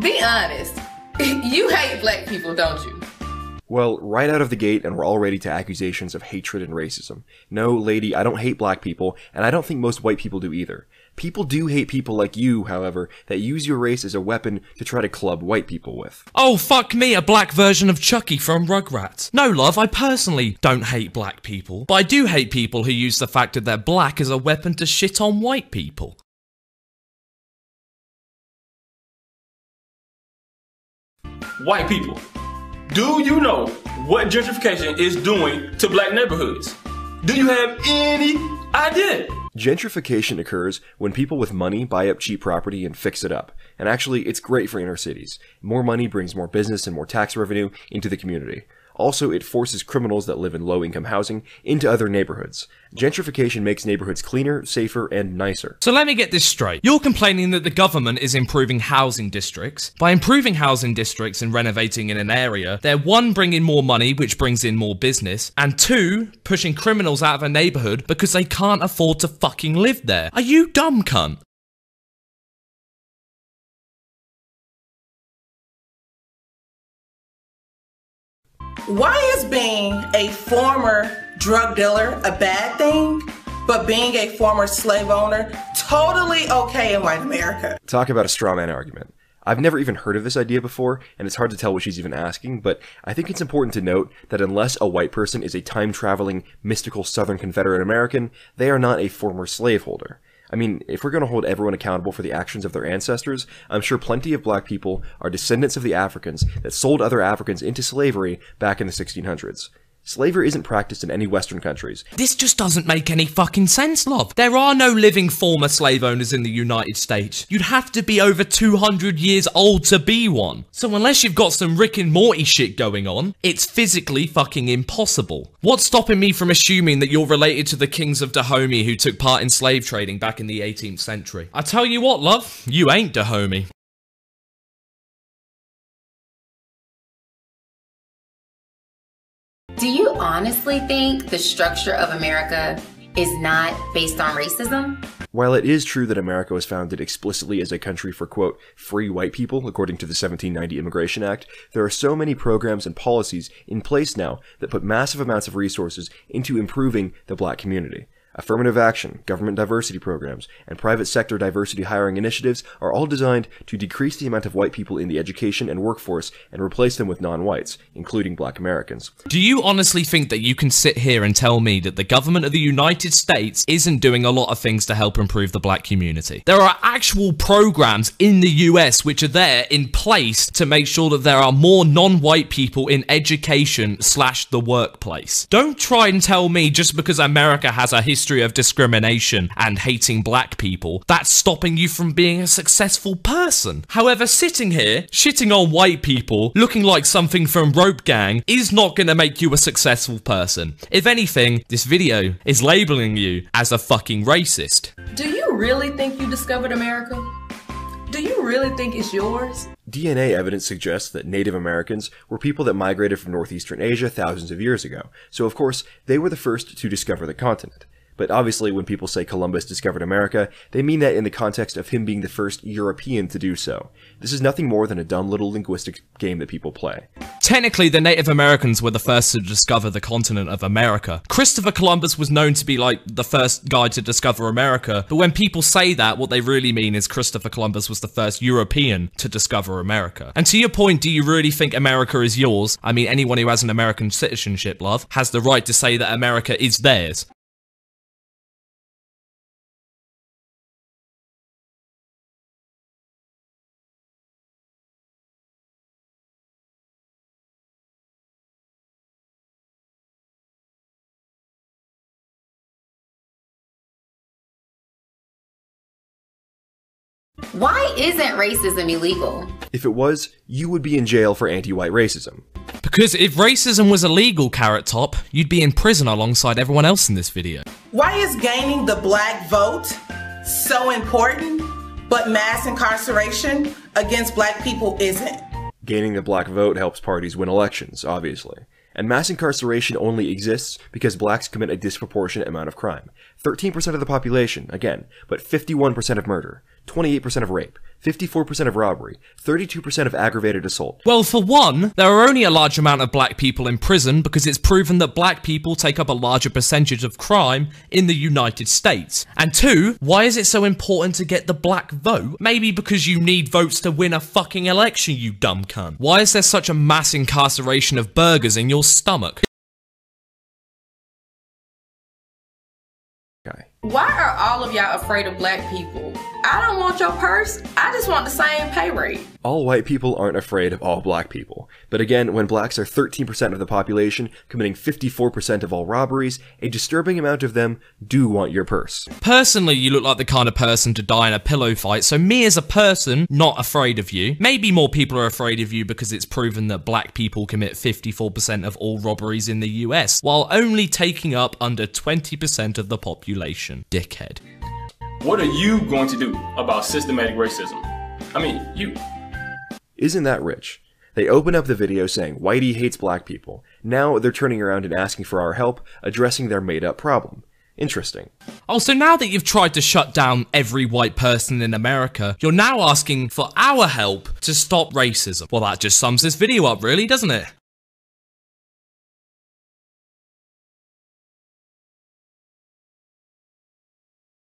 Be honest. You hate black people, don't you? Well, right out of the gate, and we're all ready to accusations of hatred and racism. No, lady, I don't hate black people, and I don't think most white people do either. People do hate people like you, however, that use your race as a weapon to try to club white people with. Oh, fuck me, a black version of Chucky from Rugrats. No, love, I personally don't hate black people, but I do hate people who use the fact that they're black as a weapon to shit on white people. White people, do you know what gentrification is doing to black neighborhoods? Do you have any idea? Gentrification occurs when people with money buy up cheap property and fix it up. And actually, it's great for inner cities. More money brings more business and more tax revenue into the community. Also, it forces criminals that live in low-income housing into other neighborhoods. Gentrification makes neighborhoods cleaner, safer, and nicer. So let me get this straight. You're complaining that the government is improving housing districts. By improving housing districts and renovating in an area, they're one, bringing more money, which brings in more business, and two, pushing criminals out of a neighborhood because they can't afford to fucking live there. Are you dumb, cunt? Why is being a former drug dealer a bad thing, but being a former slave owner totally okay in white America? Talk about a straw man argument. I've never even heard of this idea before, and it's hard to tell what she's even asking, but I think it's important to note that unless a white person is a time-traveling, mystical Southern Confederate American, they are not a former slaveholder. I mean, if we're going to hold everyone accountable for the actions of their ancestors, I'm sure plenty of black people are descendants of the Africans that sold other Africans into slavery back in the 1600s. Slavery isn't practiced in any Western countries. This just doesn't make any fucking sense, love. There are no living former slave owners in the United States. You'd have to be over 200 years old to be one. So unless you've got some Rick and Morty shit going on, it's physically fucking impossible. What's stopping me from assuming that you're related to the kings of Dahomey who took part in slave trading back in the 18th century? I tell you what, love, you ain't Dahomey. Do you honestly think the structure of America is not based on racism? While it is true that America was founded explicitly as a country for, quote, free white people, according to the 1790 Immigration Act, there are so many programs and policies in place now that put massive amounts of resources into improving the black community. Affirmative action, government diversity programs, and private sector diversity hiring initiatives are all designed to decrease the amount of white people in the education and workforce and replace them with non-whites, including black Americans. Do you honestly think that you can sit here and tell me that the government of the United States isn't doing a lot of things to help improve the black community? There are actual programs in the US which are there in place to make sure that there are more non-white people in education / the workplace. Don't try and tell me just because America has a history of discrimination and hating black people, that's stopping you from being a successful person. However, sitting here, shitting on white people, looking like something from Rope Gang, is not gonna make you a successful person. If anything, this video is labeling you as a fucking racist. Do you really think you discovered America? Do you really think it's yours? DNA evidence suggests that Native Americans were people that migrated from northeastern Asia thousands of years ago, so of course, they were the first to discover the continent. But obviously, when people say Columbus discovered America, they mean that in the context of him being the first European to do so. This is nothing more than a dumb little linguistic game that people play. Technically, the Native Americans were the first to discover the continent of America. Christopher Columbus was known to be like the first guy to discover America, but when people say that, what they really mean is Christopher Columbus was the first European to discover America. And to your point, do you really think America is yours? I mean, anyone who has an American citizenship, love, has the right to say that America is theirs. Why isn't racism illegal? If it was, you would be in jail for anti-white racism. Because if racism was illegal, Carrot Top, you'd be in prison alongside everyone else in this video. Why is gaining the black vote so important, but mass incarceration against black people isn't? Gaining the black vote helps parties win elections, obviously. And mass incarceration only exists because blacks commit a disproportionate amount of crime. 13% of the population, again, but 51% of murder, 28% of rape, 54% of robbery, 32% of aggravated assault. Well, for one, there are only a large amount of black people in prison because it's proven that black people take up a larger percentage of crime in the United States. And two, why is it so important to get the black vote? Maybe because you need votes to win a fucking election, you dumb cunt. Why is there such a mass incarceration of burgers in your stomach? Why are all of y'all afraid of black people? I don't want your purse. I just want the same pay rate. All white people aren't afraid of all black people. But again, when blacks are 13% of the population, committing 54% of all robberies, a disturbing amount of them do want your purse. Personally, you look like the kind of person to die in a pillow fight, so me as a person, not afraid of you. Maybe more people are afraid of you because it's proven that black people commit 54% of all robberies in the US, while only taking up under 20% of the population. Dickhead. What are you going to do about systematic racism? I mean, you. Isn't that rich? They open up the video saying Whitey hates black people. Now they're turning around and asking for our help, addressing their made-up problem. Interesting. Oh, so now that you've tried to shut down every white person in America, you're now asking for our help to stop racism. Well, that just sums this video up, really, doesn't it?